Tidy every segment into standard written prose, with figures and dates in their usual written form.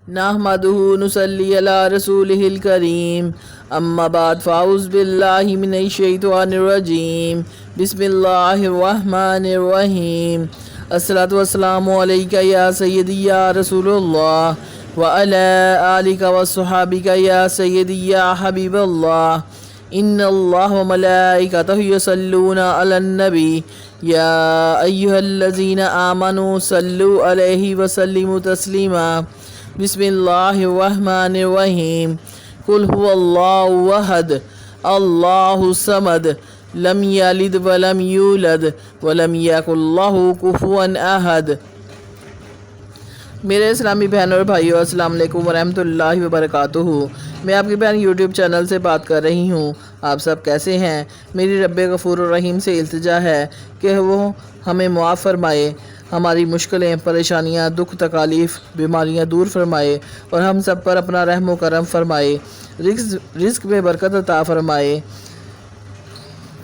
نحمده نصلي على رسوله الكريم أما بعد فأعوذ بالله من الشيطان الرجيم بسم الله الرحمن الرحيم الصلاة والسلام عليك يا سيدي يا رسول الله وعلى آلك وصحابك يا سيدي يا حبيب الله إن الله وملائكته يصلون على النبي يا أيها الذين آمنوا صلوا عليه وسلموا تسليما بسم الله الرحمن الرحيم قل هو الله أحد الله الصمد لم يلد ولم يولد ولم يكن له كفوا أحد۔ میرے اسلامی بہنوں اور بھائیوں، السلام علیکم ورحمۃ اللہ وبرکاتہ۔ میں آپ کی بہن یوٹیوب چینل سے بات کر رہی ہوں۔ آپ سب کیسے ہیں؟ میری رب غفور الرحیم سے التجا ہے کہ وہ ہمیں معاف فرمائے، ہماری مشکلیں، پریشانیاں، دکھ تکالیف، بیماریاں دور فرمائے اور ہم سب پر اپنا رحم و کرم فرمائے، رزق میں برکت عطا فرمائے،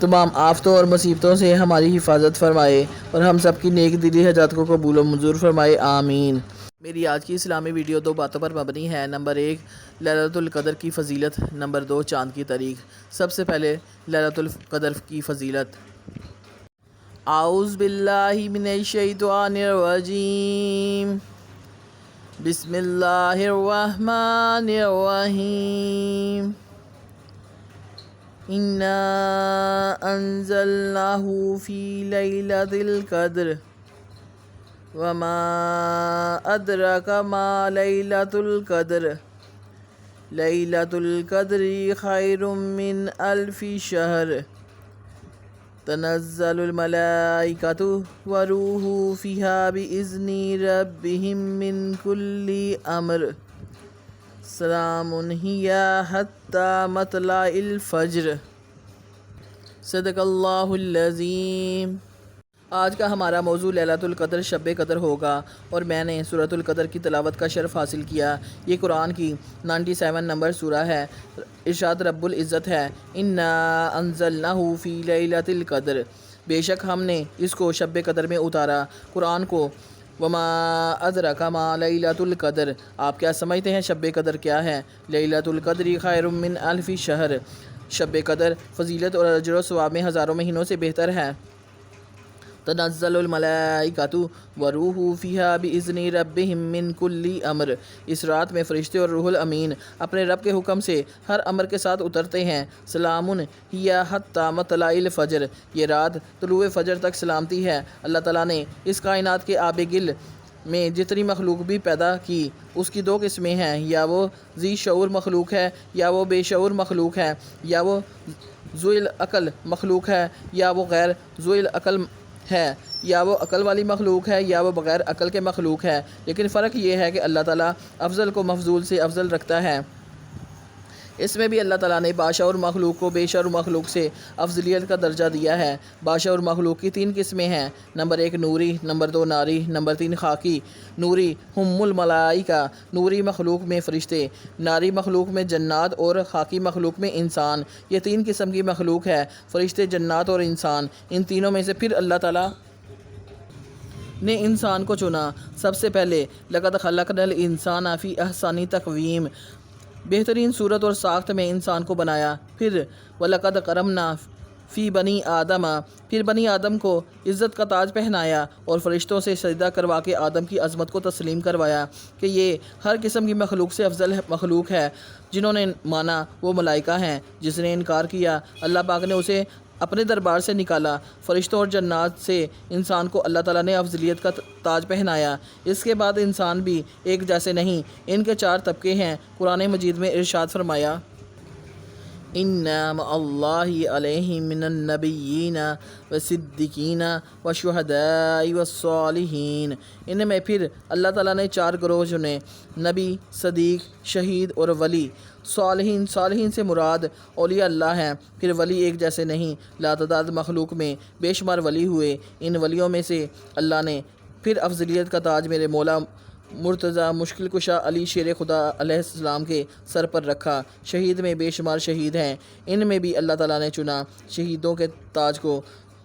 تمام آفتوں اور مصیبتوں سے ہماری حفاظت فرمائے اور ہم سب کی نیک دلی حاجات کو قبول و منظور فرمائے، آمین۔ میری آج کی اسلامی ویڈیو دو باتوں پر مبنی ہے۔ نمبر 1 لیلۃ القدر کی فضیلت، نمبر 2 چاند کی تاریخ۔ سب سے پہلے لیلۃ القدر کی فضیلت۔ اعوذ باللہ من الشیطان الرجیم، بسم اللہ الرحمن الرحیم، انا انزلناہ فی لیلۃ القدر وما ادراک ما لیلۃ القدر لیلۃ القدر خیر من الف شہر تنزل الملائکۃ والروح فیہا بإذن ربہم من کل امر سلام ہی حتی مطلع الفجر۔ صدق اللہ العظیم۔ آج کا ہمارا موضوع لیلۃ القدر شب قدر ہوگا اور میں نے سورۃ القدر کی تلاوت کا شرف حاصل کیا۔ یہ قرآن کی 97 نمبر سورہ ہے۔ ارشاد رب العزت ہے، انا انزلناہ فی لیلۃ القدر، بے شک ہم نے اس کو شب قدر میں اتارا، قرآن کو۔ وما ادراک ما لیلۃ القدر، آپ کیا سمجھتے ہیں شب قدر کیا ہے؟ لیلۃ القدر خیر من الف شہر، شب قدر فضیلت اور اجر و ثواب میں ہزاروں مہینوں سے بہتر ہے۔ تنزل الملائکۃ والروح فیہا بإذن ربہم من کل امر، اس رات میں فرشتے اور روح الامین اپنے رب کے حکم سے ہر امر کے ساتھ اترتے ہیں۔ سلام ہی حتی مطلع الفجر، یہ رات طلوع فجر تک سلامتی ہے۔ اللہ تعالیٰ نے اس کائنات کے آب گل میں جتنی مخلوق بھی پیدا کی، اس کی دو قسمیں ہیں، یا وہ ذی شعور مخلوق ہے یا وہ بے شعور مخلوق ہے، یا وہ ذوی العقل مخلوق ہے یا وہ غیر ذوی العقل ہے، یا وہ عقل والی مخلوق ہے یا وہ بغیر عقل کے مخلوق ہے، لیکن فرق یہ ہے کہ اللہ تعالیٰ افضل کو مفضول سے افضل رکھتا ہے۔ اس میں بھی اللہ تعالیٰ نے باشعور مخلوق کو بے شعور مخلوق سے افضلیت کا درجہ دیا ہے۔ باشعور مخلوق کی 3 قسمیں ہیں، نمبر 1 نوری، نمبر 2 ناری، نمبر 3 خاکی۔ نوری ہم الملائکہ، نوری مخلوق میں فرشتے، ناری مخلوق میں جنات اور خاکی مخلوق میں انسان۔ یہ 3 قسم کی مخلوق ہے، فرشتے، جنات اور انسان۔ ان تینوں میں سے پھر اللہ تعالیٰ نے انسان کو چنا۔ سب سے پہلے لقد خلقنا الانسان فی احسن تقویم، بہترین صورت اور ساخت میں انسان کو بنایا۔ پھر وَلَقَدْ كَرَّمْنَا فی بنی آدم، پھر بنی آدم کو عزت کا تاج پہنایا اور فرشتوں سے سجدہ کروا کے آدم کی عظمت کو تسلیم کروایا کہ یہ ہر قسم کی مخلوق سے افضل مخلوق ہے۔ جنہوں نے مانا وہ ملائکہ ہیں، جس نے انکار کیا اللہ پاک نے اسے اپنے دربار سے نکالا۔ فرشتوں اور جنات سے انسان کو اللہ تعالیٰ نے افضلیت کا تاج پہنایا۔ اس کے بعد انسان بھی ایک جیسے نہیں، ان کے 4 طبقے ہیں۔ قرآن مجید میں ارشاد فرمایا، اِنَّ مَعَ اللَّهِ عَلَيْهِ مِنَ النَّبِيِّينَ وَالصِّدِّيقِينَ وَالشُّهَدَاءِ وَالصَّالِحِينَ، ان میں پھر اللہ تعالیٰ نے 4 گروہ چنے، نبی، صدیق، شہید اور ولی۔ صالحین، صالحین سے مراد اولیاء اللہ ہیں۔ پھر ولی ایک جیسے نہیں، لاتعداد مخلوق میں بے شمار ولی ہوئے۔ ان ولیوں میں سے اللہ نے پھر افضلیت کا تاج میرے مولا مرتضیٰ مشکل کشا علی شیر خدا علیہ السلام کے سر پر رکھا۔ شہید میں بے شمار شہید ہیں، ان میں بھی اللہ تعالیٰ نے چنا شہیدوں کے تاج کو۔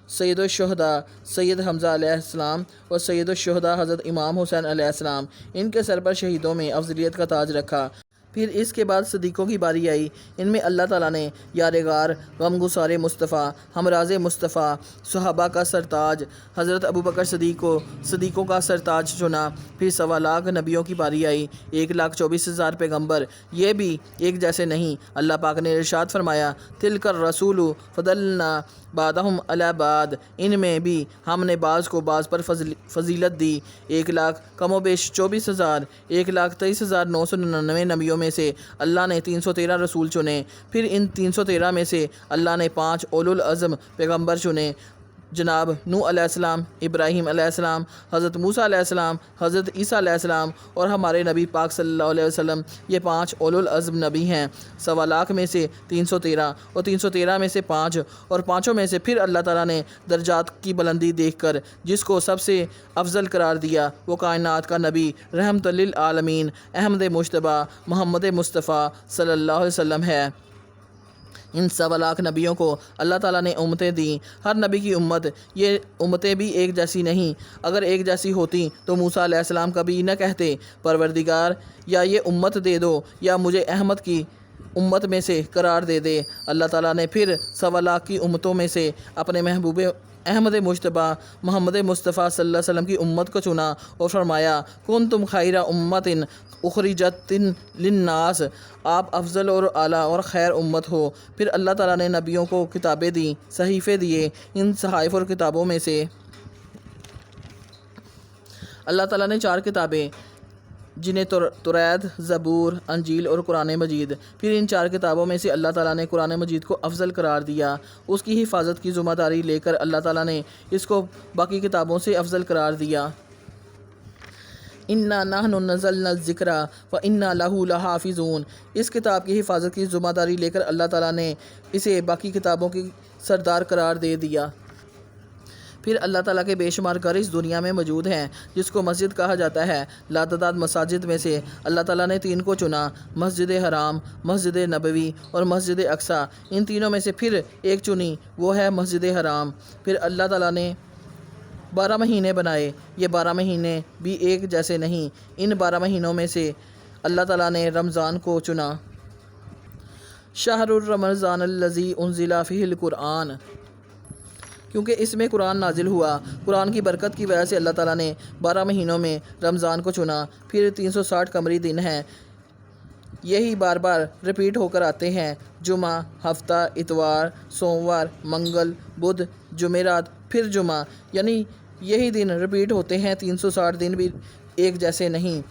سید الشہداء سید حمزہ علیہ السلام اور سید الشہداء حضرت امام حسین علیہ السلام، ان کے سر پر شہیدوں میں افضلیت کا تاج رکھا۔ پھر اس کے بعد صدیقوں کی باری آئی۔ ان میں اللہ تعالیٰ نے یار غار، غمگسار مصطفیٰ، ہمراز مصطفیٰ، صحابہ کا سرتاج حضرت ابوبکر صدیق کو صدیقوں کا سرتاج چنا۔ پھر 1.25 لاکھ نبیوں کی باری آئی، 1,24,000 پیغمبر، یہ بھی ایک جیسے نہیں۔ اللہ پاک نے ارشاد فرمایا، تِلْکَ الرُّسُلُ فَضَّلْنَا بَعْضَهُمْ عَلَىٰ بَعْضٍ، ان میں بھی ہم نے بعض کو بعض پر فضیلت دی۔ 1 لاکھ کم و بیش 24,000، 1,23,999 نبیوں میں سے اللہ نے 313 رسول چنے۔ پھر ان 313 میں سے اللہ نے 5 اولو العزم پیغمبر چنے، جناب نوح علیہ السلام، ابراہیم علیہ السلام، حضرت موسیٰ علیہ السلام، حضرت عیسیٰ علیہ السلام اور ہمارے نبی پاک صلی اللہ علیہ وسلم۔ یہ 5 اولو العزم نبی ہیں۔ 1.25 لاکھ میں سے 313 اور 313 میں سے 5 اور 5 میں سے پھر اللہ تعالیٰ نے درجات کی بلندی دیکھ کر جس کو سب سے افضل قرار دیا وہ کائنات کا نبی رحمت للعالمین احمد مجتبیٰ محمد مصطفیٰ صلی اللہ علیہ وسلم ہے۔ ان 1.25 لاکھ نبیوں کو اللہ تعالیٰ نے امتیں دیں۔ ہر نبی کی امت، یہ امتیں بھی ایک جیسی نہیں۔ اگر ایک جیسی ہوتی تو موسیٰ علیہ السلام کبھی نہ کہتے، پروردگار یا یہ امت دے دو یا مجھے احمد کی امت میں سے قرار دے دے۔ اللہ تعالیٰ نے پھر 1.25 لاکھ کی امتوں میں سے اپنے محبوب احمد مجتبیٰ محمد مصطفیٰ صلی اللہ علیہ وسلم کی امت کو چنا اور فرمایا، کنتم خیر امت اخرجت للناس، آپ افضل اور اعلیٰ اور خیر امت ہو۔ پھر اللہ تعالیٰ نے نبیوں کو کتابیں دیں، صحیفے دیے۔ ان صحائف اور کتابوں میں سے اللہ تعالیٰ نے 4 کتابیں جنہیں توریت، زبور، انجیل اور قرآن مجید۔ پھر ان 4 کتابوں میں سے اللہ تعالیٰ نے قرآن مجید کو افضل قرار دیا۔ اس کی حفاظت کی ذمہ داری لے کر اللہ تعالیٰ نے اس کو باقی کتابوں سے افضل قرار دیا۔ اِنَّا نَحْنُ نَزَّلْنَا الذِّكْرَ وَإِنَّا لَهُ لَحَافِظُونَ، اس کتاب کی حفاظت کی ذمہ داری لے کر اللہ تعالیٰ نے اسے باقی کتابوں کی سردار قرار دے دیا۔ پھر اللہ تعالیٰ کے بے شمار گھر اس دنیا میں موجود ہیں جس کو مسجد کہا جاتا ہے۔ لاتعداد مساجد میں سے اللہ تعالیٰ نے 3 کو چنا، مسجد حرام، مسجد نبوی اور مسجد اقصیٰ۔ ان تینوں میں سے پھر ایک چنی، وہ ہے مسجد حرام۔ پھر اللہ تعالیٰ نے 12 مہینے بنائے، یہ 12 مہینے بھی ایک جیسے نہیں۔ ان 12 مہینوں میں سے اللہ تعالیٰ نے رمضان کو چنا۔ شہر الرمضان الذی انزل فیہ القرآن، کیونکہ اس میں قرآن نازل ہوا۔ قرآن کی برکت کی وجہ سے اللہ تعالیٰ نے 12 مہینوں میں رمضان کو چنا۔ پھر 360 قمری دن ہیں، یہی بار بار رپیٹ ہو کر آتے ہیں، جمعہ، ہفتہ، اتوار، سوموار، منگل، بدھ، جمعرات، پھر جمعہ، یعنی یہی دن رپیٹ ہوتے ہیں۔ 360 دن بھی ایک جیسے نہیں۔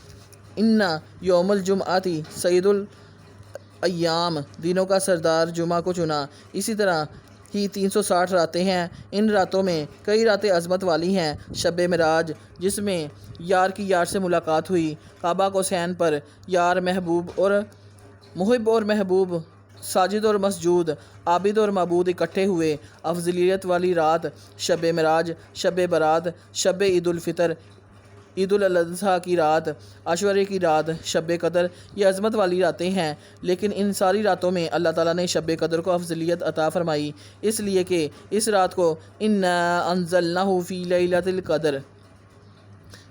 اِنَّ یوم الجمعۃ سید الایام، دنوں کا سردار جمعہ کو چنا۔ اسی طرح ہی 360 راتیں ہیں، ان راتوں میں کئی راتیں عظمت والی ہیں۔ شب معراج، جس میں یار کی یار سے ملاقات ہوئی، کعبہ قوسین پر یار محبوب اور محب اور محبوب، ساجد اور مسجود، عابد اور معبود اکٹھے ہوئے۔ افضلیت والی رات شب معراج، شب برات، شب عید الفطر، عید الاضحیٰ کی رات، عاشورے کی رات، شب قدر، یہ عظمت والی راتیں ہیں۔ لیکن ان ساری راتوں میں اللہ تعالیٰ نے شب قدر کو افضلیت عطا فرمائی، اس لیے کہ اس رات کو اِنَّا أَنزَلْنَاهُ فِي لَيْلَةِ الْقَدْرِ،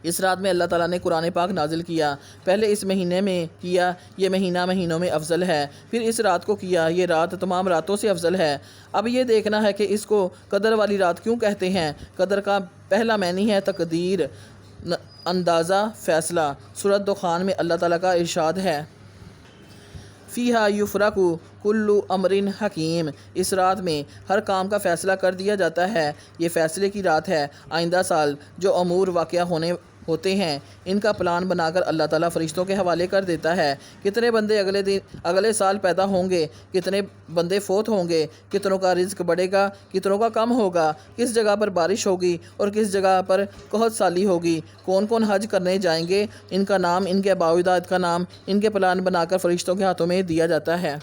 اس رات میں اللہ تعالیٰ نے قرآن پاک نازل کیا۔ پہلے اس مہینے میں کیا، یہ مہینہ مہینوں میں افضل ہے۔ پھر اس رات کو کیا، یہ رات تمام راتوں سے افضل ہے۔ اب یہ دیکھنا ہے کہ اس کو قدر والی رات کیوں کہتے ہیں۔ قدر کا پہلا معنی ہے تقدیر، اندازہ، فیصلہ۔ سورۃ دخان میں اللہ تعالیٰ کا ارشاد ہے، فیہا یفرق کل امر حکیم، اس رات میں ہر کام کا فیصلہ کر دیا جاتا ہے۔ یہ فیصلے کی رات ہے۔ آئندہ سال جو امور واقع ہوتے ہیں ان کا پلان بنا کر اللہ تعالیٰ فرشتوں کے حوالے کر دیتا ہے۔ کتنے بندے اگلے سال پیدا ہوں گے، کتنے بندے فوت ہوں گے، کتنوں کا رزق بڑھے گا، کتنوں کا کم ہوگا، کس جگہ پر بارش ہوگی اور کس جگہ پر قحط سالی ہوگی، کون کون حج کرنے جائیں گے، ان کا نام، ان کے آباء و اجداد کا نام، ان کے پلان بنا کر فرشتوں کے ہاتھوں میں دیا جاتا ہے۔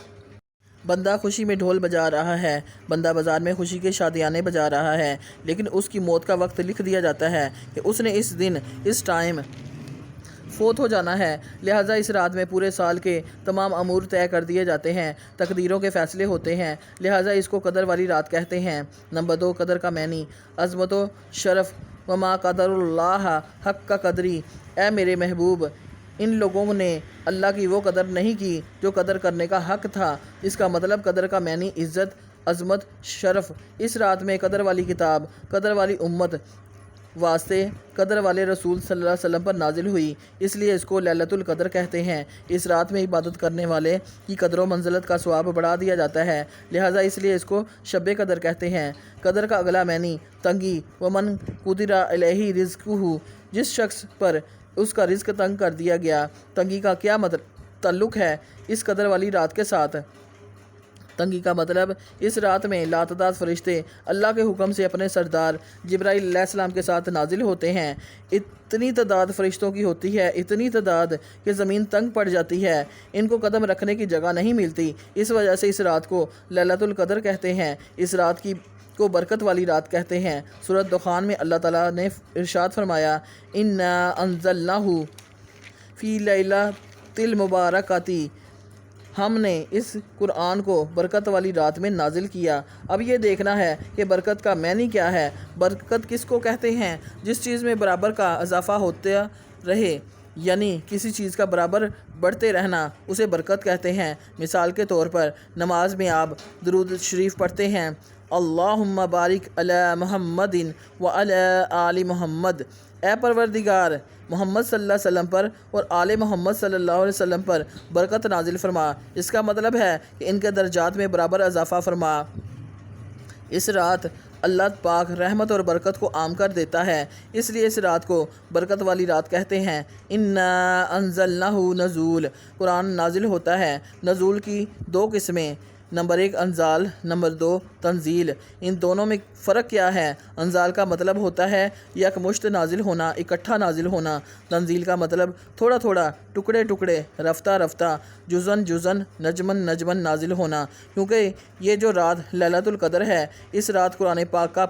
بندہ خوشی میں ڈھول بجا رہا ہے، بندہ بازار میں خوشی کے شادیانے بجا رہا ہے، لیکن اس کی موت کا وقت لکھ دیا جاتا ہے کہ اس نے اس دن اس ٹائم فوت ہو جانا ہے، لہٰذا اس رات میں پورے سال کے تمام امور طے کر دیے جاتے ہیں، تقدیروں کے فیصلے ہوتے ہیں، لہٰذا اس کو قدر والی رات کہتے ہیں۔ نمبر 2، قدر کا معنی، عظمت و شرف۔ وما قدر اللہ حق کا قدری، اے میرے محبوب، ان لوگوں نے اللہ کی وہ قدر نہیں کی جو قدر کرنے کا حق تھا۔ اس کا مطلب قدر کا معنی عزت، عظمت، شرف۔ اس رات میں قدر والی کتاب قدر والی امت واسطے قدر والے رسول صلی اللہ علیہ وسلم پر نازل ہوئی، اس لیے اس کو لیلۃ القدر کہتے ہیں۔ اس رات میں عبادت کرنے والے کی قدر و منزلت کا ثواب بڑھا دیا جاتا ہے، لہٰذا اس لیے اس کو شب قدر کہتے ہیں۔ قدر کا اگلا معنی تنگی، ومن قدر علیہ رزقہ، جس شخص پر اس کا رزق تنگ کر دیا گیا۔ تنگی کا کیا تعلق ہے اس قدر والی رات کے ساتھ؟ تنگی کا مطلب اس رات میں لاتعداد فرشتے اللہ کے حکم سے اپنے سردار جبرائیل علیہ السلام کے ساتھ نازل ہوتے ہیں۔ اتنی تعداد فرشتوں کی ہوتی ہے، اتنی تعداد کہ زمین تنگ پڑ جاتی ہے، ان کو قدم رکھنے کی جگہ نہیں ملتی۔ اس وجہ سے اس رات کو لیلۃ القدر کہتے ہیں۔ اس رات کو برکت والی رات کہتے ہیں۔ سورۃ دخان میں اللہ تعالیٰ نے ارشاد فرمایا، انا انزلناہ فی لیلۃ المبارکۃ، ہم نے اس قرآن کو برکت والی رات میں نازل کیا۔ اب یہ دیکھنا ہے کہ برکت کا معنی کیا ہے۔ برکت کس کو کہتے ہیں؟ جس چیز میں برابر کا اضافہ ہوتا رہے، یعنی کسی چیز کا برابر بڑھتے رہنا، اسے برکت کہتے ہیں۔ مثال کے طور پر نماز میں آپ درود شریف پڑھتے ہیں، اللہم بارک علی محمد وعلی آل محمد، اے پروردگار محمد صلی اللہ علیہ وسلم پر اور آل محمد صلی اللہ علیہ وسلم پر برکت نازل فرما۔ اس کا مطلب ہے کہ ان کے درجات میں برابر اضافہ فرما۔ اس رات اللہ پاک رحمت اور برکت کو عام کر دیتا ہے، اس لیے اس رات کو برکت والی رات کہتے ہیں۔ انا انزلناہ نزول، قرآن نازل ہوتا ہے۔ نزول کی دو قسمیں، نمبر 1 انزال، نمبر 2 تنزیل۔ ان دونوں میں فرق کیا ہے؟ انزال کا مطلب ہوتا ہے یکمشت نازل ہونا، اکٹھا نازل ہونا۔ تنزیل کا مطلب تھوڑا تھوڑا، ٹکڑے ٹکڑے، رفتہ رفتہ، جزن جزن، نجمن نجمن نازل ہونا۔ کیونکہ یہ جو رات لیلۃ القدر ہے، اس رات قرآن پاک کا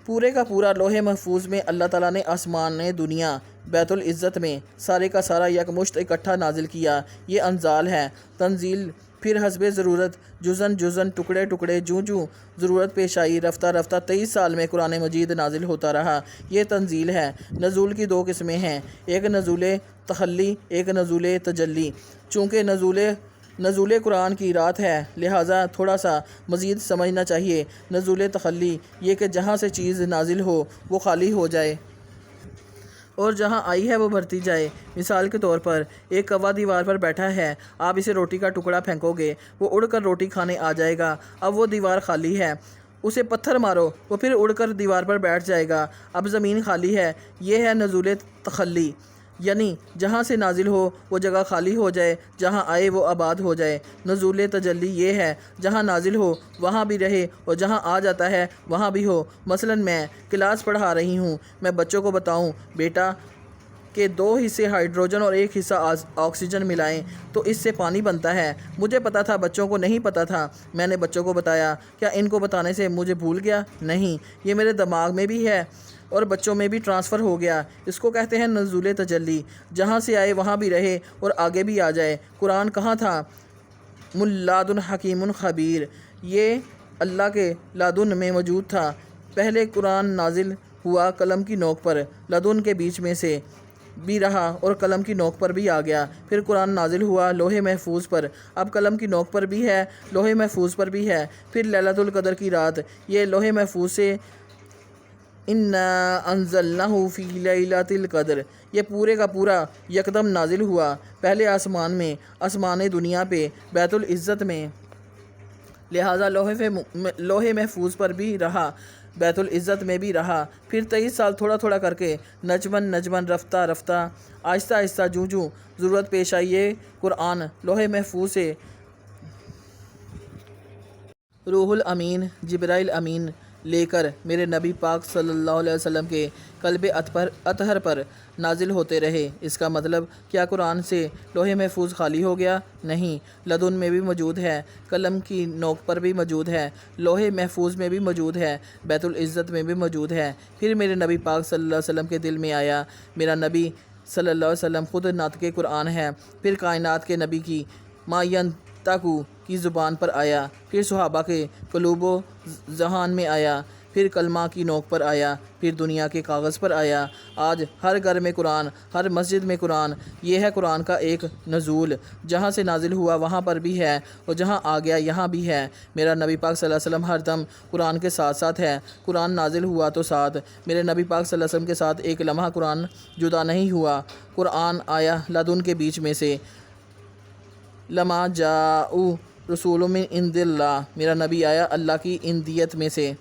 پورے کا پورا لوح محفوظ میں اللہ تعالیٰ نے آسمان دنیا بیت العزت میں سارے کا سارا یکمشت اکٹھا نازل کیا، یہ انزال ہے۔ تنزیل پھر حسب ضرورت، جزن جزن، ٹکڑے ٹکڑے، جوں جوں ضرورت پیش آئی، رفتہ رفتہ 23 سال میں قرآن مجید نازل ہوتا رہا، یہ تنزیل ہے۔ نزول کی دو قسمیں ہیں، ایک نزول تخلی، ایک نزول تجلی۔ چونکہ نزول قرآن کی رات ہے، لہٰذا تھوڑا سا مزید سمجھنا چاہیے۔ نزول تخلی یہ کہ جہاں سے چیز نازل ہو وہ خالی ہو جائے اور جہاں آئی ہے وہ بھرتی جائے۔ مثال کے طور پر ایک کوا دیوار پر بیٹھا ہے، آپ اسے روٹی کا ٹکڑا پھینکو گے، وہ اڑ کر روٹی کھانے آ جائے گا۔ اب وہ دیوار خالی ہے، اسے پتھر مارو، وہ پھر اڑ کر دیوار پر بیٹھ جائے گا۔ اب زمین خالی ہے، یہ ہے نزول تخلی، یعنی جہاں سے نازل ہو وہ جگہ خالی ہو جائے، جہاں آئے وہ آباد ہو جائے۔ نزول تجلی یہ ہے جہاں نازل ہو وہاں بھی رہے اور جہاں آ جاتا ہے وہاں بھی ہو۔ مثلا میں کلاس پڑھا رہی ہوں، میں بچوں کو بتاؤں بیٹا کہ 2 حصے ہائیڈروجن اور 1 حصہ آکسیجن ملائیں تو اس سے پانی بنتا ہے۔ مجھے پتا تھا، بچوں کو نہیں پتا تھا، میں نے بچوں کو بتایا۔ کیا ان کو بتانے سے مجھے بھول گیا؟ نہیں، یہ میرے دماغ میں بھی ہے اور بچوں میں بھی ٹرانسفر ہو گیا۔ اس کو کہتے ہیں نزول تجلی، جہاں سے آئے وہاں بھی رہے اور آگے بھی آ جائے۔ قرآن کہاں تھا؟ من لدن حکیم خبیر، یہ اللہ کے لدن میں موجود تھا۔ پہلے قرآن نازل ہوا قلم کی نوک پر، لدن کے بیچ میں سے بھی رہا اور قلم کی نوک پر بھی آ گیا۔ پھر قرآن نازل ہوا لوح محفوظ پر، اب قلم کی نوک پر بھی ہے، لوح محفوظ پر بھی ہے۔ پھر لیلۃ القدر کی رات، یہ لوح محفوظ سے انا انزلناہ فی لیلۃ القدر، یہ پورے کا پورا یکدم نازل ہوا، پہلے آسمان میں، آسمان دنیا پہ، بیت العزت میں، لہٰذا لوح محفوظ پر بھی رہا، بیت العزت میں بھی رہا۔ پھر 23 سال تھوڑا تھوڑا کر کے، نجمن نجمن، رفتہ رفتہ، آہستہ آہستہ، جوں جوں ضرورت پیش آئی، یہ قرآن لوح محفوظ سے روح الامین جبرائیل امین لے کر میرے نبی پاک صلی اللہ علیہ وسلم کے قلب اطہر پر نازل ہوتے رہے۔ اس کا مطلب کیا قرآن سے لوح محفوظ خالی ہو گیا؟ نہیں، لدن میں بھی موجود ہے، قلم کی نوک پر بھی موجود ہے، لوح محفوظ میں بھی موجود ہے، بیت العزت میں بھی موجود ہے۔ پھر میرے نبی پاک صلی اللہ علیہ وسلم کے دل میں آیا۔ میرا نبی صلی اللہ علیہ وسلم خود ناطق قرآن ہے۔ پھر کائنات کے نبی کی ما ینطقو کی زبان پر آیا، پھر صحابہ کے قلوب و ذہان میں آیا، پھر کلمہ کی نوک پر آیا، پھر دنیا کے کاغذ پر آیا۔ آج ہر گھر میں قرآن، ہر مسجد میں قرآن۔ یہ ہے قرآن کا ایک نزول، جہاں سے نازل ہوا وہاں پر بھی ہے، اور جہاں آ گیا یہاں بھی ہے۔ میرا نبی پاک صلی اللہ علیہ وسلم ہر دم قرآن کے ساتھ ساتھ ہے۔ قرآن نازل ہوا تو ساتھ، میرے نبی پاک صلی اللہ علیہ وسلم کے ساتھ ایک لمحہ قرآن جدا نہیں ہوا۔ قرآن آیا لدن کے بیچ میں سے، لما جاء رسول من عند اللہ، میرا نبی آیا اللہ کی اندیت میں سے۔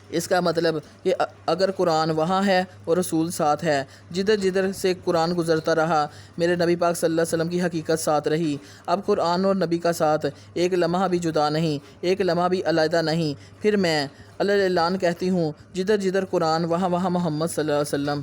اس کا مطلب کہ اگر قرآن وہاں ہے اور رسول ساتھ ہے، جدھر جدھر سے قرآن گزرتا رہا، میرے نبی پاک صلی اللہ علیہ وسلم کی حقیقت ساتھ رہی۔ اب قرآن اور نبی کا ساتھ ایک لمحہ بھی جدا نہیں، ایک لمحہ بھی علیحدہ نہیں۔ پھر میں اعلان کہتی ہوں، جدھر جدھر قرآن وہاں وہاں محمد صلی اللہ علیہ وسلم،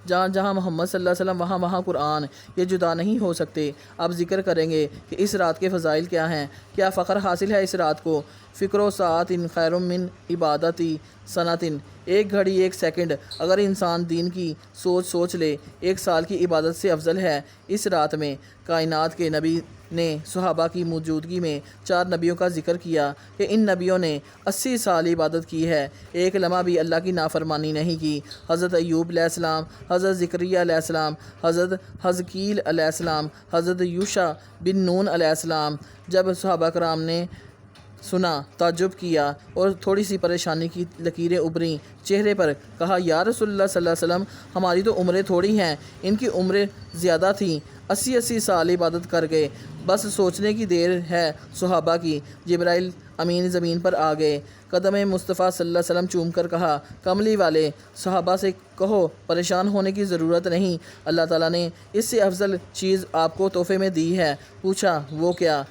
جہاں جہاں محمد صلی اللہ علیہ وسلم وہاں وہاں قرآن، یہ جدا نہیں ہو سکتے۔ اب ذکر کریں گے کہ اس رات کے فضائل کیا ہیں، کیا فخر حاصل ہے اس رات کو۔ فکر و ساعت خیر من عبادتی سنتن، ایک گھڑی ایک سیکنڈ اگر انسان دین کی سوچ لے، ایک سال کی عبادت سے افضل ہے۔ اس رات میں کائنات کے نبی نے صحابہ کی موجودگی میں 4 نبیوں کا ذکر کیا کہ ان نبیوں نے 80 سال عبادت کی ہے، ایک لمحہ بھی اللہ کی نافرمانی نہیں کی۔ حضرت ایوب علیہ السلام، حضرت زکریا علیہ السلام، حضرت حزقیل علیہ السلام، حضرت یوشع بن نون علیہ السلام۔ جب صحابہ کرام نے سنا، تعجب کیا اور تھوڑی سی پریشانی کی لکیریں ابھریں چہرے پر، کہا یا رسول اللہ صلی اللہ علیہ وسلم، ہماری تو عمریں تھوڑی ہیں، ان کی عمریں زیادہ تھیں، 80 سال عبادت کر گئے، بس سوچنے کی دیر ہے صحابہ کی۔ جبرائیل امین زمین پر آ گئے، قدم مصطفیٰ صلی اللہ علیہ وسلم چوم کر کہا، کملی والے صحابہ سے کہو پریشان ہونے کی ضرورت نہیں، اللہ تعالیٰ نے اس سے افضل چیز آپ کو تحفے میں دی ہے۔ پوچھا وہ کیا؟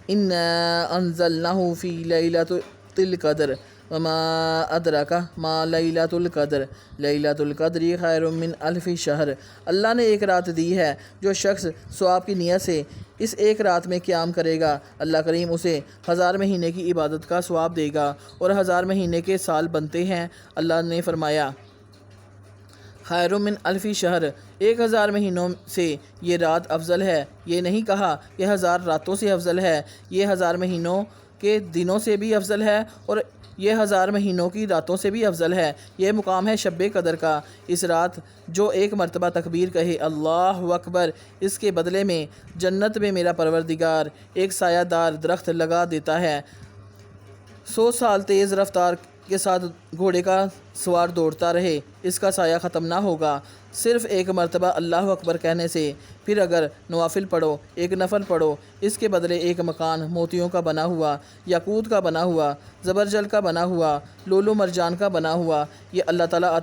انا انزلناہ فی لیلۃ القدر وما ادراک ما لیلۃ القدر لیلۃ القدر خیر من الف شہر۔ اللہ نے ایک رات دی ہے، جو شخص ثواب کی نیت سے اس ایک رات میں قیام کرے گا، اللہ کریم اسے 1000 مہینے کی عبادت کا ثواب دے گا، اور 1000 مہینے کے سال بنتے ہیں۔ اللہ نے فرمایا خیر من الف شہر، 1000 مہینوں سے یہ رات افضل ہے۔ یہ نہیں کہا کہ 1000 راتوں سے افضل ہے، یہ 1000 مہینوں کے دنوں سے بھی افضل ہے، اور یہ 1000 مہینوں کی راتوں سے بھی افضل ہے۔ یہ مقام ہے شب قدر کا۔ اس رات جو ایک مرتبہ تکبیر کہے اللہ اکبر، اس کے بدلے میں جنت میں میرا پروردگار ایک سایہ دار درخت لگا دیتا ہے۔ 100 سال تیز رفتار کے ساتھ گھوڑے کا سوار دوڑتا رہے، اس کا سایہ ختم نہ ہوگا، صرف ایک مرتبہ اللہ اکبر کہنے سے۔ پھر اگر نوافل پڑھو، ایک نفل پڑھو، اس کے بدلے ایک مکان موتیوں کا بنا ہوا، یاقوت کا بنا ہوا، زبرجل کا بنا ہوا، لولو مرجان کا بنا ہوا، یہ اللہ تعالیٰ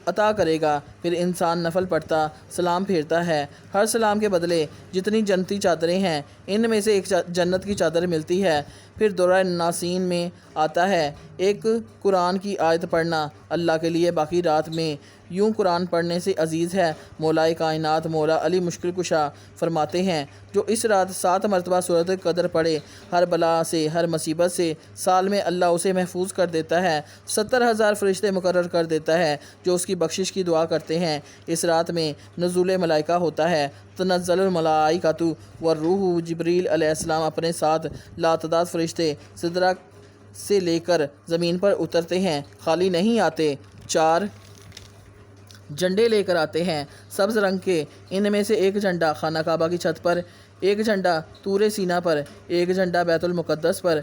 عطا کرے گا۔ پھر انسان نفل پڑھتا، سلام پھیرتا ہے، ہر سلام کے بدلے جتنی جنتی چادریں ہیں ان میں سے ایک جنت کی چادر ملتی ہے۔ پھر دورہ ناسین میں آتا ہے ایک قرآن کی آیت پڑھنا اللہ کے لیے باقی رات میں یوں قرآن پڑھنے سے عزیز ہے۔ مولا کائنات مولا علی مشکل کشا فرماتے ہیں، جو اس رات 7 مرتبہ سورۃ قدر پڑھے، ہر بلا سے، ہر مصیبت سے سال میں اللہ اسے محفوظ کر دیتا ہے، 70,000 فرشتے مقرر کر دیتا ہے جو اس کی بخشش کی دعا کرتے ہیں۔ اس رات میں نزول ملائکہ ہوتا ہے، تنزل الملائکۃ والروح، جبریل علیہ السلام اپنے ساتھ لاتعداد فرشتے سدرہ سے لے کر زمین پر اترتے ہیں، خالی نہیں آتے، 4 جھنڈے لے کر آتے ہیں سبز رنگ کے۔ ان میں سے ایک جھنڈا خانہ کعبہ کی چھت پر، ایک جھنڈا طور سینا پر، ایک جھنڈا بیت المقدس پر،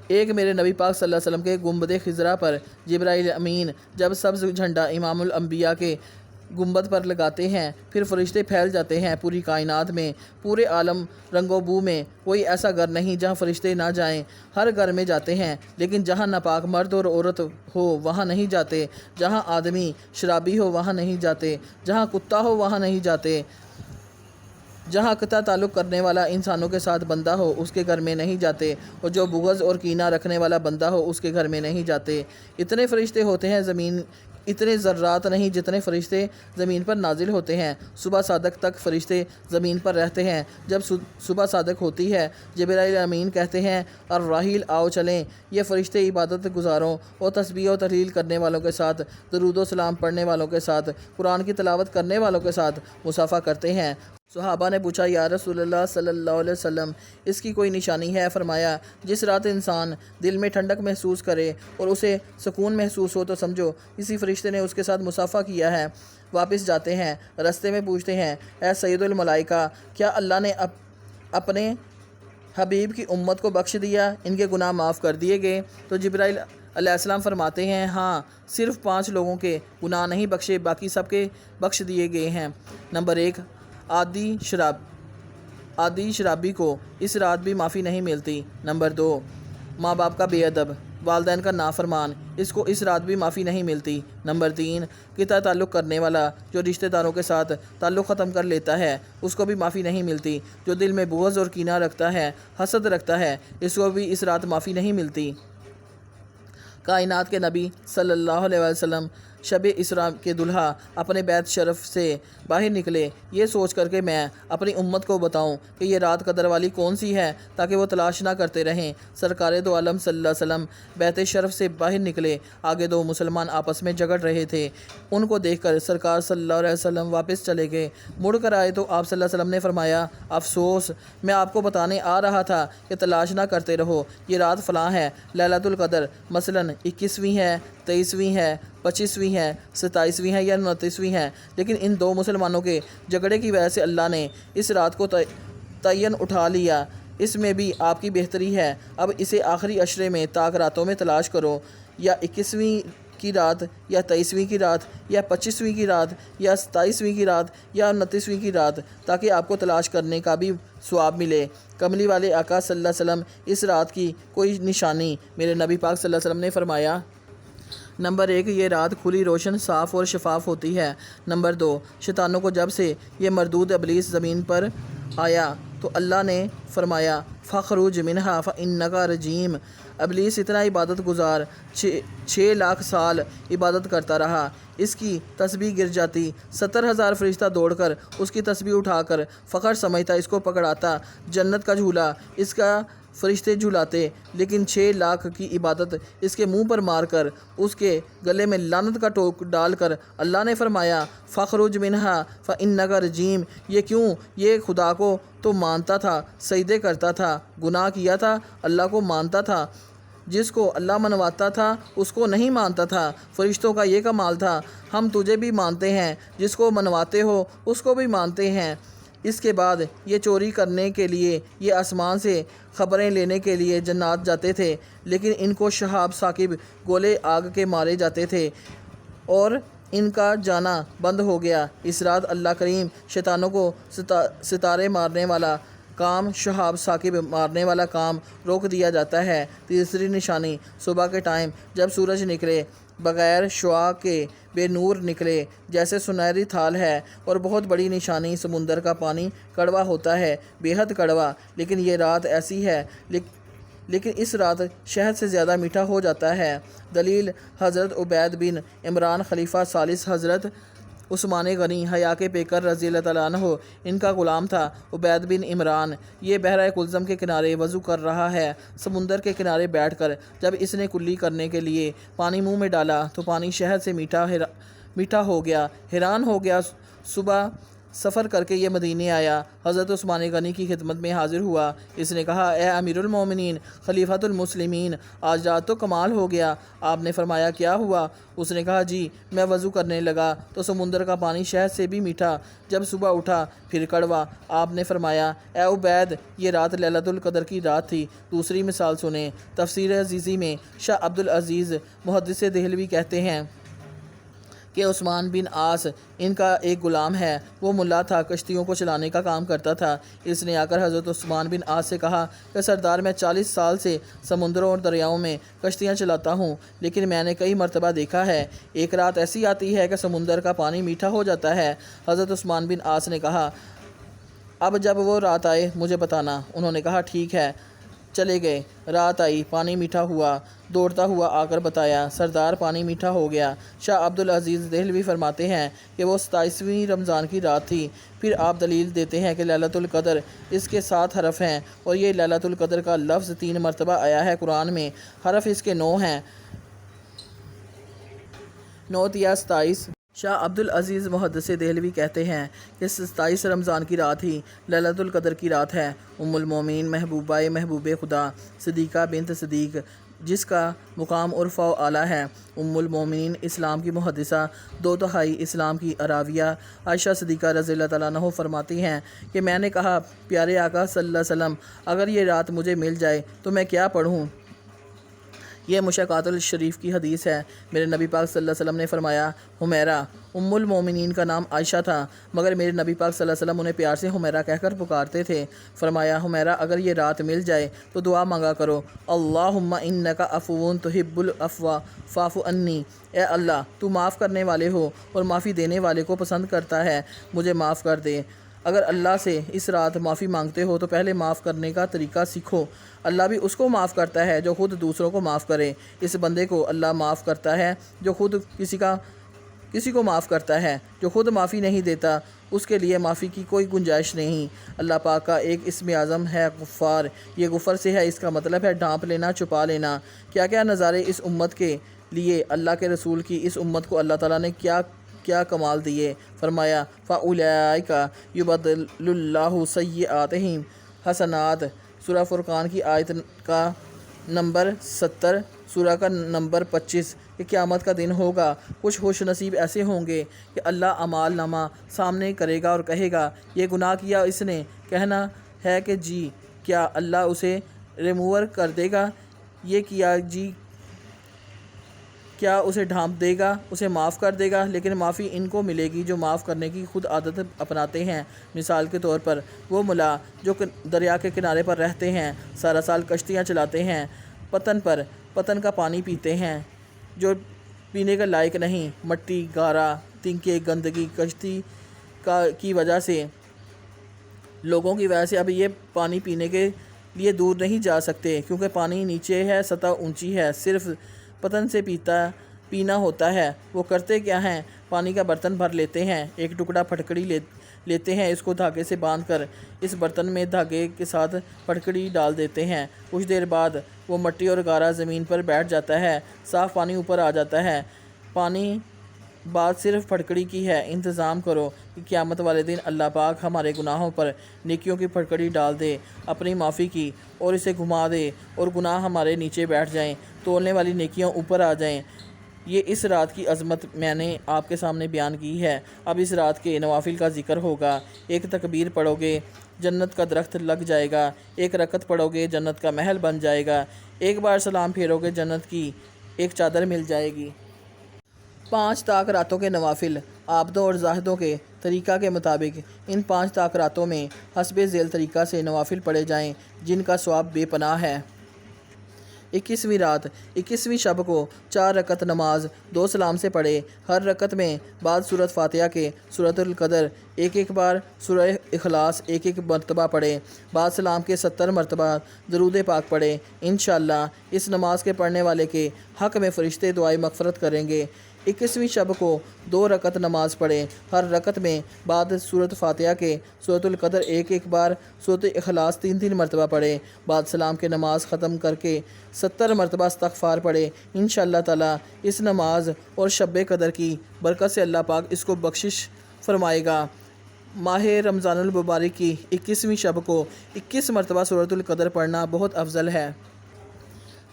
ایک میرے نبی پاک صلی اللہ علیہ وسلم کے گنبد خضرا پر۔ جبرائیل امین جب سبز جھنڈا امام الانبیاء کے گنبد پر لگاتے ہیں، پھر فرشتے پھیل جاتے ہیں پوری کائنات میں، پورے عالم رنگ و بو میں۔ کوئی ایسا گھر نہیں جہاں فرشتے نہ جائیں، ہر گھر میں جاتے ہیں، لیکن جہاں ناپاک مرد اور عورت ہو وہاں نہیں جاتے، جہاں آدمی شرابی ہو وہاں نہیں جاتے، جہاں کتا ہو وہاں نہیں جاتے۔ جہاں قطع تعلق کرنے والا انسانوں کے ساتھ بندہ ہو اس کے گھر میں نہیں جاتے، اور جو بغض اور کینہ رکھنے والا بندہ ہو اس کے گھر میں نہیں جاتے۔ اتنے فرشتے ہوتے ہیں زمین اتنے ذرات نہیں جتنے فرشتے زمین پر نازل ہوتے ہیں۔ صبح صادق تک فرشتے زمین پر رہتے ہیں۔ جب صبح صادق ہوتی ہے جبرائیل امین کہتے ہیں الراحیل آؤ چلیں۔ یہ فرشتے عبادت گزاروں اور تسبیح و تحلیل کرنے والوں کے ساتھ، درود و سلام پڑھنے والوں کے ساتھ، قرآن کی تلاوت کرنے والوں کے ساتھ مصافحہ کرتے ہیں۔ صحابہ نے پوچھا یا رسول اللہ صلی اللہ علیہ وسلم اس کی کوئی نشانی ہے؟ فرمایا جس رات انسان دل میں ٹھنڈک محسوس کرے اور اسے سکون محسوس ہو تو سمجھو کسی فرشتے نے اس کے ساتھ مصافحہ کیا ہے۔ واپس جاتے ہیں، رستے میں پوچھتے ہیں اے سید الملائکہ کیا اللہ نے اپنے حبیب کی امت کو بخش دیا، ان کے گناہ معاف کر دیے گئے؟ تو جبرائیل علیہ السلام فرماتے ہیں ہاں، صرف 5 لوگوں کے گناہ نہیں بخشے، باقی سب کے بخش دیے گئے ہیں۔ نمبر 1 عادی شرابی کو اس رات بھی معافی نہیں ملتی۔ نمبر 2 ماں باپ کا بے ادب، والدین کا نافرمان، اس کو اس رات بھی معافی نہیں ملتی۔ نمبر 3 قطع تعلق کرنے والا جو رشتہ داروں کے ساتھ تعلق ختم کر لیتا ہے اس کو بھی معافی نہیں ملتی۔ جو دل میں بغض اور کینہ رکھتا ہے، حسد رکھتا ہے، اس کو بھی اس رات معافی نہیں ملتی۔ کائنات کے نبی صلی اللہ علیہ وسلم شب اسراء کے دلہا اپنے بیت شرف سے باہر نکلے یہ سوچ کر کہ میں اپنی امت کو بتاؤں کہ یہ رات قدر والی کون سی ہے تاکہ وہ تلاش نہ کرتے رہیں۔ سرکار دو عالم صلی اللہ علیہ وسلم بیت شرف سے باہر نکلے، آگے 2 مسلمان آپس میں جھگڑ رہے تھے، ان کو دیکھ کر سرکار صلی اللہ علیہ وسلم واپس چلے گئے۔ مڑ کر آئے تو آپ صلی اللہ علیہ وسلم نے فرمایا افسوس، میں آپ کو بتانے آ رہا تھا کہ تلاش نہ کرتے رہو، یہ رات فلاں ہے لیلۃ القدر، مثلاً 21ویں ہے، 23ویں ہے، 25ویں ہے، 27ویں ہے یا 29ویں ہے، لیکن ان 2 مسلمانوں کے جھگڑے کی وجہ سے اللہ نے اس رات کو تعین اٹھا لیا۔ اس میں بھی آپ کی بہتری ہے، اب اسے آخری عشرے میں طاق راتوں میں تلاش کرو، یا 21ویں کی رات، یا 23ویں کی رات، یا 25ویں کی رات، یا 27ویں کی رات، یا 29ویں کی رات، تاکہ آپ کو تلاش کرنے کا بھی ثواب ملے۔ کملی والے آقا صلی اللہ علیہ وسلم اس رات کی کوئی نشانی؟ میرے نبی پاک صلی اللہ علیہ وسلم نے فرمایا نمبر 1 یہ رات کھلی روشن صاف اور شفاف ہوتی ہے۔ نمبر 2 شیطانوں کو جب سے یہ مردود ابلیس زمین پر آیا تو اللہ نے فرمایا فَخْرُجْ مِنْهَا فَإِنَّكَ رَجِيمٌ۔ ابلیس اتنا عبادت گزار 6 لاکھ سال عبادت کرتا رہا، اس کی تسبیح گر جاتی، 70,000 فرشتہ دوڑ کر اس کی تسبیح اٹھا کر فخر سمجھتا اس کو پکڑاتا، جنت کا جھولا اس کا فرشتے جھولاتے، لیکن 6 لاکھ کی عبادت اس کے منہ پر مار کر اس کے گلے میں لعنت کا ٹوک ڈال کر اللہ نے فرمایا فَخْرُجْ مِنْهَا فَإِنَّكَ رَجِيمٌ۔ یہ کیوں؟ یہ خدا کو تو مانتا تھا، سجدے کرتا تھا، گناہ کیا تھا، اللہ کو مانتا تھا، جس کو اللہ منواتا تھا اس کو نہیں مانتا تھا۔ فرشتوں کا یہ کمال تھا ہم تجھے بھی مانتے ہیں، جس کو منواتے ہو اس کو بھی مانتے ہیں۔ اس کے بعد یہ چوری کرنے کے لیے، یہ آسمان سے خبریں لینے کے لیے جنات جاتے تھے، لیکن ان کو شہاب ثاقب گولے آگ کے مارے جاتے تھے اور ان کا جانا بند ہو گیا۔ اس رات اللہ کریم شیطانوں کو ستارے مارنے والا کام، شہاب ثاقب مارنے والا کام روک دیا جاتا ہے۔ تیسری نشانی صبح کے ٹائم جب سورج نکلے، بغیر شعاع کے بے نور نکلے جیسے سنہری تھال ہے، اور بہت بڑی نشانی سمندر کا پانی کڑوا ہوتا ہے، بے حد کڑوا، لیکن یہ رات ایسی ہے لیکن اس رات شہد سے زیادہ میٹھا ہو جاتا ہے۔ دلیل حضرت عبید بن عمران خلیفہ ثالث حضرت عثمان غنی حیا کے پیکر رضی اللہ تعالیٰ عنہ ان کا غلام تھا عبید بن عمران۔ یہ بحر کلثم کے کنارے وضو کر رہا ہے، سمندر کے کنارے بیٹھ کر جب اس نے کلی کرنے کے لیے پانی منہ میں ڈالا تو پانی شہد سے میٹھا ہو گیا، حیران ہو گیا۔ صبح سفر کر کے یہ مدینے آیا، حضرت عثمان غنی کی خدمت میں حاضر ہوا۔ اس نے کہا اے امیر المومنین، خلیفۃ المسلمین، آج رات تو کمال ہو گیا۔ آپ نے فرمایا کیا ہوا؟ اس نے کہا جی میں وضو کرنے لگا تو سمندر کا پانی شہد سے بھی میٹھا، جب صبح اٹھا پھر کڑوا۔ آپ نے فرمایا اے عبید، یہ رات لیلۃ القدر کی رات تھی۔ دوسری مثال سنیں، تفسیر عزیزی میں شاہ عبدالعزیز محدث دہلوی کہتے ہیں کہ عثمان بن عاص ان کا ایک غلام ہے، وہ ملا تھا، کشتیوں کو چلانے کا کام کرتا تھا۔ اس نے آ کر حضرت عثمان بن عاص سے کہا کہ سردار میں 40 سال سے سمندروں اور دریاؤں میں کشتیاں چلاتا ہوں، لیکن میں نے کئی مرتبہ دیکھا ہے ایک رات ایسی آتی ہے کہ سمندر کا پانی میٹھا ہو جاتا ہے۔ حضرت عثمان بن عاص نے کہا اب جب وہ رات آئے مجھے بتانا۔ انہوں نے کہا ٹھیک ہے۔ چلے گئے۔ رات آئی، پانی میٹھا ہوا، دوڑتا ہوا آ کر بتایا، سردار پانی میٹھا ہو گیا۔ شاہ عبدالعزیز دہلوی فرماتے ہیں کہ وہ 27ویں رمضان کی رات تھی۔ پھر آپ دلیل دیتے ہیں کہ لیلۃ القدر اس کے 7 حرف ہیں، اور یہ لیلۃ القدر کا لفظ 3 مرتبہ آیا ہے قرآن میں۔ حرف اس کے 9 ہیں، 9 یا 27۔ شاہ عبدالعزیز محدث دہلوی کہتے ہیں کہ 27 رمضان کی رات ہی لیلۃ القدر کی رات ہے۔ ام المومنین محبوبہ محبوب خدا صدیقہ بنت صدیق، جس کا مقام عرف و اعلیٰ ہے، ام المومنین اسلام کی محدثہ، 2/3 اسلام کی اراویہ عائشہ صدیقہ رضی اللہ تعالیٰ عنہ فرماتی ہیں کہ میں نے کہا پیارے آقا صلی اللہ علیہ وسلم، اگر یہ رات مجھے مل جائے تو میں کیا پڑھوں؟ یہ مشکات الشریف کی حدیث ہے۔ میرے نبی پاک صلی اللہ علیہ وسلم نے فرمایا حمیرہ۔ ام المومنین کا نام عائشہ تھا، مگر میرے نبی پاک صلی اللہ علیہ وسلم انہیں پیار سے حمیرہ کہہ کر پکارتے تھے۔ فرمایا حمیرہ، اگر یہ رات مل جائے تو دعا مانگا کرو، اللہم انک عفو تحب العفو فاعف عنی، اے اللہ تو معاف کرنے والے ہو اور معافی دینے والے کو پسند کرتا ہے، مجھے معاف کر دے۔ اگر اللہ سے اس رات معافی مانگتے ہو تو پہلے معاف کرنے کا طریقہ سیکھو۔ اللہ بھی اس کو معاف کرتا ہے جو خود دوسروں کو معاف کرے۔ اس بندے کو اللہ معاف کرتا ہے جو خود کسی کو معاف کرتا ہے، جو خود معافی نہیں دیتا اس کے لیے معافی کی کوئی گنجائش نہیں۔ اللہ پاک کا ایک اسم اعظم ہے غفار، یہ غفر سے ہے، اس کا مطلب ہے ڈھانپ لینا، چھپا لینا۔ کیا کیا نظارے اس امت کے لیے، اللہ کے رسول کی اس امت کو اللہ تعالیٰ نے کیا کمال دیے۔ فرمایا فَأُولَئِکَ یُبَدِّلُ اللّٰهُ سَیِّئَاتِہِم حسنات، سورہ فرقان کی آیت کا نمبر 70، سورہ کا نمبر 25۔ کہ قیامت کا دن ہوگا، کچھ خوش نصیب ایسے ہوں گے کہ اللہ اعمال نامہ سامنے کرے گا اور کہے گا یہ گناہ کیا اس نے، کہنا ہے کہ جی، کیا اللہ اسے ریموور کر دے گا؟ یہ کیا جی، کیا اسے ڈھانپ دے گا، اسے معاف کر دے گا؟ لیکن معافی ان کو ملے گی جو معاف کرنے کی خود عادت اپناتے ہیں۔ مثال کے طور پر وہ ملا جو دریا کے کنارے پر رہتے ہیں، سارا سال کشتیاں چلاتے ہیں، پتن کا پانی پیتے ہیں جو پینے کے لائق نہیں، مٹی، گارا، تنکے، گندگی کشتی کی وجہ سے، لوگوں کی وجہ سے اب یہ پانی پینے کے لیے دور نہیں جا سکتے کیونکہ پانی نیچے ہے، سطح اونچی ہے، صرف پتن سے پینا ہوتا ہے۔ وہ کرتے کیا ہیں؟ پانی کا برتن بھر لیتے ہیں، ایک ٹکڑا پھٹکڑی لیتے ہیں، اس کو دھاگے سے باندھ کر اس برتن میں دھاگے کے ساتھ پھٹکڑی ڈال دیتے ہیں۔ کچھ دیر بعد وہ مٹی اور گارا زمین پر بیٹھ جاتا ہے، صاف پانی اوپر آ جاتا ہے۔ پانی بات صرف پھٹکڑی کی ہے۔ انتظام کرو کہ قیامت والے دن اللہ پاک ہمارے گناہوں پر نیکیوں کی پھٹکڑی ڈال دے اپنی معافی کی، اور اسے گھما دے اور گناہ ہمارے نیچے بیٹھ جائیں، تولنے والی نیکیاں اوپر آ جائیں۔ یہ اس رات کی عظمت میں نے آپ کے سامنے بیان کی ہے۔ اب اس رات کے نوافل کا ذکر ہوگا۔ ایک تکبیر پڑھو گے جنت کا درخت لگ جائے گا، ایک رکعت پڑھو گے جنت کا محل بن جائے گا، ایک بار سلام پھیرو گے جنت کی ایک چادر مل جائے گی۔ 5 طاق راتوں کے نوافل عابدوں اور زاہدوں کے طریقہ کے مطابق ان 5 طاق راتوں میں حسب ذیل طریقہ سے نوافل پڑھے جائیں جن کا ثواب بے پناہ ہے۔ 21ویں رات 21ویں شب کو 4 رکعت نماز 2 سلام سے پڑھے، ہر رکعت میں بعد سورۃ فاتحہ کے سورۃ القدر ایک بار، سورہ اخلاص ایک مرتبہ پڑھے، بعد سلام کے 70 مرتبہ درود پاک پڑھے۔ انشاءاللہ اس نماز کے پڑھنے والے کے حق میں فرشتے دعائے مغفرت کریں گے۔ 21ویں شب کو 2 رکعت نماز پڑھے، ہر رکعت میں بعد سورۃ فاتحہ کے سورۃ القدر ایک بار، سورۃ اخلاص 3 مرتبہ پڑھے، بعد سلام کے نماز ختم کر کے 70 مرتبہ استغفار پڑھے۔ انشاءاللہ تعالی اس نماز اور شب قدر کی برکت سے اللہ پاک اس کو بخشش فرمائے گا۔ ماہ رمضان المبارک کی 21ویں شب کو 21 مرتبہ سورۃ القدر پڑھنا بہت افضل ہے۔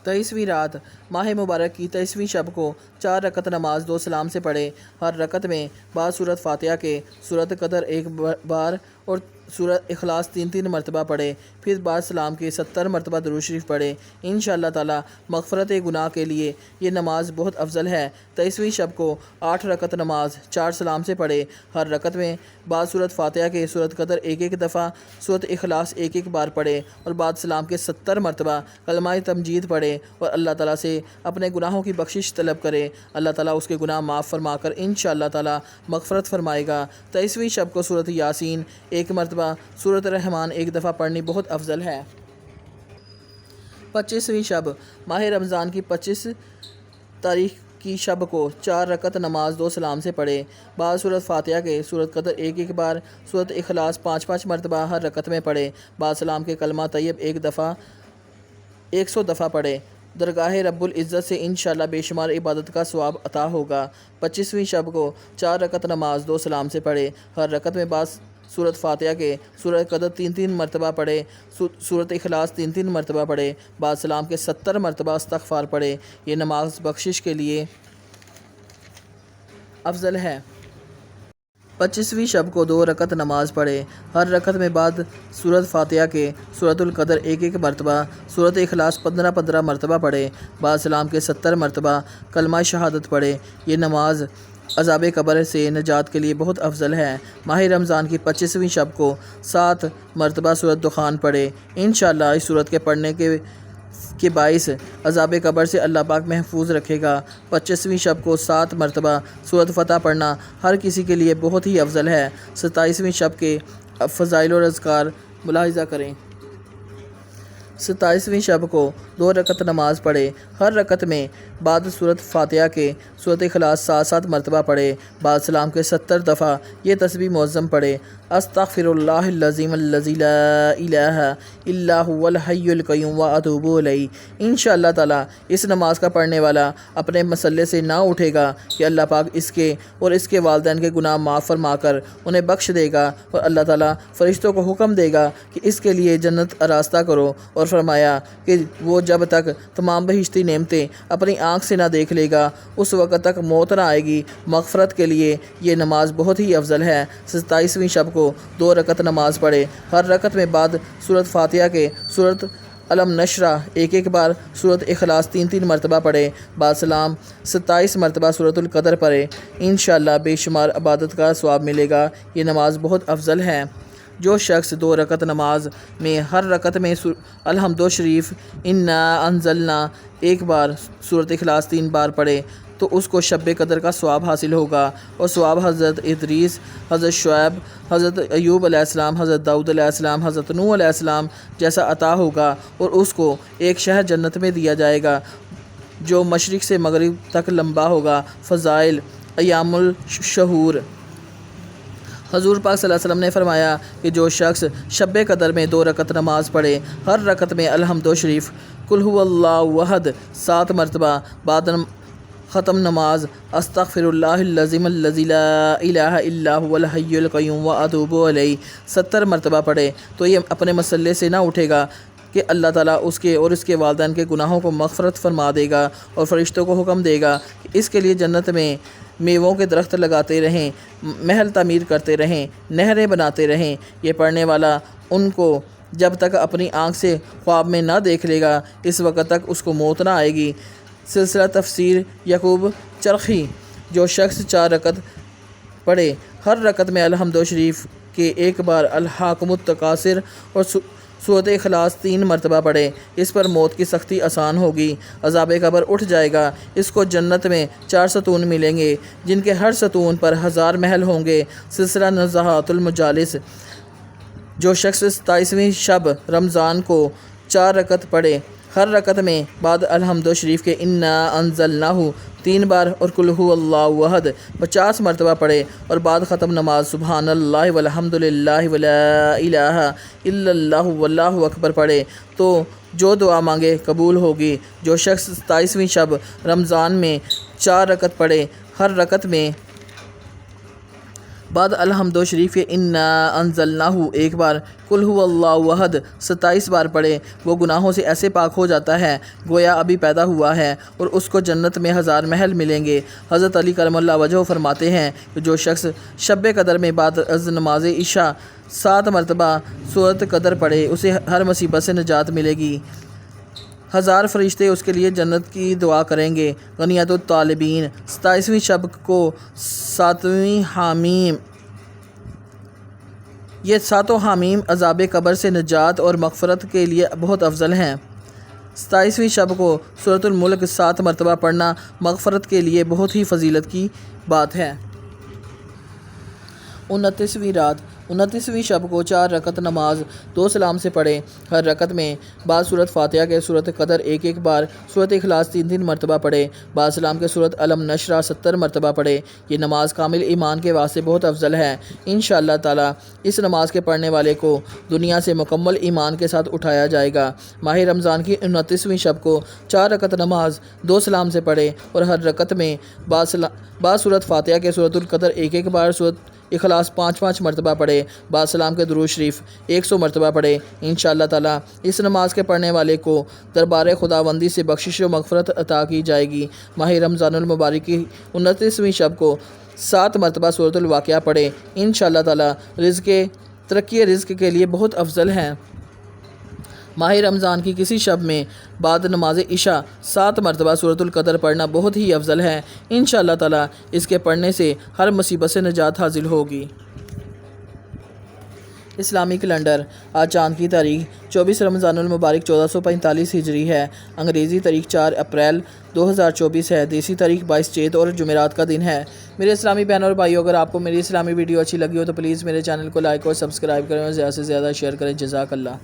23ویں رات ماہ مبارک کی 23ویں شب کو 4 رکعت نماز 2 سلام سے پڑھے، ہر رکعت میں بعد سورۃ فاتحہ کے سورۃ قدر ایک بار اور سورۃ اخلاص 3 مرتبہ پڑھے، پھر بعد سلام کے 70 مرتبہ درود شریف پڑھے۔ انشاءاللہ تعالی مغفرت گناہ کے لیے یہ نماز بہت افضل ہے۔ 23ویں شب کو 8 رکعت نماز 4 سلام سے پڑھے، ہر رکعت میں بعد سورۃ فاتحہ کے سورۃ قدر ایک دفعہ، سورۃ اخلاص ایک بار پڑھے اور بعد سلام کے 70 مرتبہ کلمہ تمجید پڑھے اور اللہ تعالیٰ سے اپنے گناہوں کی بخشش طلب کرے۔ اللہ تعالیٰ اس کے گناہ معاف فرما کر انشاءاللہ تعالی مغفرت فرمائے گا۔ 23ویں شب کو سورۃ یاسین ایک مرتبہ مرتبہ سورۃ الرحمن ایک دفعہ پڑھنی بہت افضل ہے۔ 25ویں شب ماہ رمضان کی 25 تاریخ کی شب کو 4 رکعت نماز 2 سلام سے پڑھے۔ بعد سورۃ فاتحہ کے سورۃ قدر ایک بار، سورۃ اخلاص 5 مرتبہ ہر رکعت میں پڑھے۔ بعد سلام کے کلمہ طیب 100 دفعہ پڑھے۔ درگاہ رب العزت سے انشاءاللہ بے شمار عبادت کا ثواب عطا ہوگا۔ 25ویں شب کو 4 رکعت نماز 2 سلام سے پڑھے۔ ہر رکعت میں بعد سورۃ فاتحہ کے سورۃ قدر 3 مرتبہ پڑھے، سورۃ اخلاص 3 مرتبہ پڑھے۔ بعد سلام کے 70 مرتبہ استغفار پڑھے۔ یہ نماز بخشش کے لیے افضل ہے۔ 25ویں شب کو 2 رکعت نماز پڑھے۔ ہر رکعت میں بعد سورۃ فاتحہ کے سورۃ القدر 1 مرتبہ، سورۃ اخلاص 15 مرتبہ پڑھے۔ بعد سلام کے 70 مرتبہ کلمہ شہادت پڑھے۔ یہ نماز عذاب قبر سے نجات کے لیے بہت افضل ہے۔ ماہ رمضان کی 25ویں شب کو 7 مرتبہ سورۃ دخان پڑھے۔ انشاءاللہ اس سورت کے پڑھنے کے باعث عذاب قبر سے اللہ پاک محفوظ رکھے گا۔ 25ویں شب کو 7 مرتبہ سورۃ فتح پڑھنا ہر کسی کے لیے بہت ہی افضل ہے۔ 27ویں شب کے فضائل اور اذکار ملاحظہ کریں۔ 27ویں شب کو 2 رکعت نماز پڑھے۔ ہر رکعت میں بعد سورۃ فاتحہ کے سورۃ اخلاص 7 مرتبہ پڑھے۔ بعد سلام کے 70 دفعہ یہ تسبیح معظم پڑھے۔ استغفر اللہ العظیم الذی لا الہ الا هو الحی القیوم واتوب الیہ۔ انشاءاللہ تعالی اس نماز کا پڑھنے والا اپنے مسلے سے نہ اٹھے گا کہ اللہ پاک اس کے اور اس کے والدین کے گناہ معاف فرما کر انہیں بخش دے گا، اور اللہ تعالی فرشتوں کو حکم دے گا کہ اس کے لیے جنت آراستہ کرو، اور فرمایا کہ وہ جب تک تمام بہشتی نعمتیں اپنی آنکھ سے نہ دیکھ لے گا اس وقت تک موت نہ آئے گی۔ مغفرت کے لیے یہ نماز بہت ہی افضل ہے۔ 27ویں شب کو 2 رکعت نماز پڑھے۔ ہر رکعت میں بعد سورۃ فاتحہ کے سورۃ علم نشرہ 1 بار، سورۃ اخلاص 3 مرتبہ پڑھے۔ بعد سلام 27 مرتبہ سورۃ القدر پڑھے۔ انشاءاللہ بے شمار عبادت کا ثواب ملے گا۔ یہ نماز بہت افضل ہے۔ جو شخص 2 رکعت نماز میں ہر رکعت میں الحمد شریف، انا انزلنا 1 بار، سورۃ اخلاص 3 بار پڑھے تو اس کو شب قدر کا ثواب حاصل ہوگا، اور ثواب حضرت ادریس، حضرت شعیب، حضرت ایوب علیہ السلام، حضرت داؤد علیہ السلام، حضرت نوح علیہ السلام جیسا عطا ہوگا، اور اس کو ایک شہر جنت میں دیا جائے گا جو مشرق سے مغرب تک لمبا ہوگا۔ فضائل ایام الشہور۔ حضور پاک صلی اللہ علیہ وسلم نے فرمایا کہ جو شخص شب قدر میں 2 رکعت نماز پڑھے، ہر رکعت میں الحمد شریف، قل هو اللہ احد 7 مرتبہ، بعد ختم نماز استغفر اللہ العظیم الذی لا الہ الا هو الحی القیوم واتوب الیہ 70 مرتبہ پڑھے تو یہ اپنے مسلے سے نہ اٹھے گا کہ اللہ تعالیٰ اس کے اور اس کے والدین کے گناہوں کو مغفرت فرما دے گا، اور فرشتوں کو حکم دے گا کہ اس کے لیے جنت میں میووں کے درخت لگاتے رہیں، محل تعمیر کرتے رہیں، نہریں بناتے رہیں۔ یہ پڑھنے والا ان کو جب تک اپنی آنکھ سے خواب میں نہ دیکھ لے گا اس وقت تک اس کو موت نہ آئے گی۔ سلسلہ تفسیر یعقوب چرخی۔ جو شخص 4 رکعت پڑھے، ہر رکعت میں الحمد شریف کے 1 بار، الحاکم التکاثر اور سورۃ اخلاص 3 مرتبہ پڑھے، اس پر موت کی سختی آسان ہوگی، عذاب قبر اٹھ جائے گا۔ اس کو جنت میں 4 ستون ملیں گے جن کے ہر ستون پر 1000 محل ہوں گے۔ سلسلہ نزہات المجالس۔ جو شخص 27ویں شب رمضان کو 4 رکعت پڑھے، ہر رکعت میں بعد الحمد شریف کے انا انزلناہ 3 بار اور قل هو اللہ احد 50 مرتبہ پڑھے، اور بعد ختم نماز سبحان اللہ والحمد للہ ولا الہ الا اللہ واللہ اکبر پڑھے تو جو دعا مانگے قبول ہوگی۔ جو شخص 27ویں شب رمضان میں 4 رکعت پڑھے، ہر رکعت میں بعد الحمد شریف کے انا انزلناہ 1 بار، قل هو اللہ احد 27 بار پڑھے، وہ گناہوں سے ایسے پاک ہو جاتا ہے گویا ابھی پیدا ہوا ہے، اور اس کو جنت میں 1000 محل ملیں گے۔ حضرت علی کرم اللہ وجہہ فرماتے ہیں کہ جو شخص شب قدر میں بعد از نماز عشاء 7 مرتبہ سورۃ قدر پڑھے اسے ہر مصیبت سے نجات ملے گی، 1000 فرشتے اس کے لیے جنت کی دعا کریں گے۔ غنیمت الطالبین۔ 27ویں شب کو 7ویں حامیم۔ یہ 7 حامیم عذاب قبر سے نجات اور مغفرت کے لیے بہت افضل ہیں۔ 27ویں شب کو سورۃ الملک 7 مرتبہ پڑھنا مغفرت کے لیے بہت ہی فضیلت کی بات ہے۔ 29ویں رات 29ویں شب کو 4 رکعت نماز 2 سلام سے پڑھیں۔ ہر رکعت میں بعد سورت فاتحہ کے سورت قدر ایک بار، سورت اخلاص 3 مرتبہ پڑھیں، بعد سلام کے سورت علم نشرہ 70 مرتبہ پڑھیں۔ یہ نماز کامل ایمان کے واسطے بہت افضل ہے۔ انشاءاللہ تعالی اس نماز کے پڑھنے والے کو دنیا سے مکمل ایمان کے ساتھ اٹھایا جائے گا۔ ماہ رمضان کی 29ویں شب کو 4 رکعت نماز 2 سلام سے پڑھیں اور ہر رکعت میں بعد سورت فاتحہ کے سورت القدر ایک بار، سورت اخلاص 5 مرتبہ پڑھے، بعد سلام کے درود شریف 100 مرتبہ پڑھے۔ انشاءاللہ تعالی اس نماز کے پڑھنے والے کو دربار خداوندی سے بخشش و مغفرت عطا کی جائے گی۔ ماہ رمضان المبارک کی 29ویں شب کو 7 مرتبہ سورۃ الواقعہ پڑھے۔ انشاءاللہ تعالی ترقی رزق کے لیے بہت افضل ہے۔ ماہ رمضان کی کسی شب میں بعد نماز عشاء 7 مرتبہ سورۃ القدر پڑھنا بہت ہی افضل ہے۔ انشاءاللہ تعالی اس کے پڑھنے سے ہر مصیبت سے نجات حاصل ہوگی۔ اسلامی کیلنڈر آج چاند کی تاریخ 24 رمضان المبارک 1445 ہجری ہے۔ انگریزی تاریخ 4 اپریل 2024 ہے۔ دیسی تاریخ 22 چیت اور جمعرات کا دن ہے۔ میرے اسلامی بہنوں اور بھائیوں، اگر آپ کو میری اسلامی ویڈیو اچھی لگی ہو تو پلیز میرے چینل کو لائک اور سبسکرائب کریں اور زیادہ سے زیادہ شیئر کریں۔ جزاک اللہ۔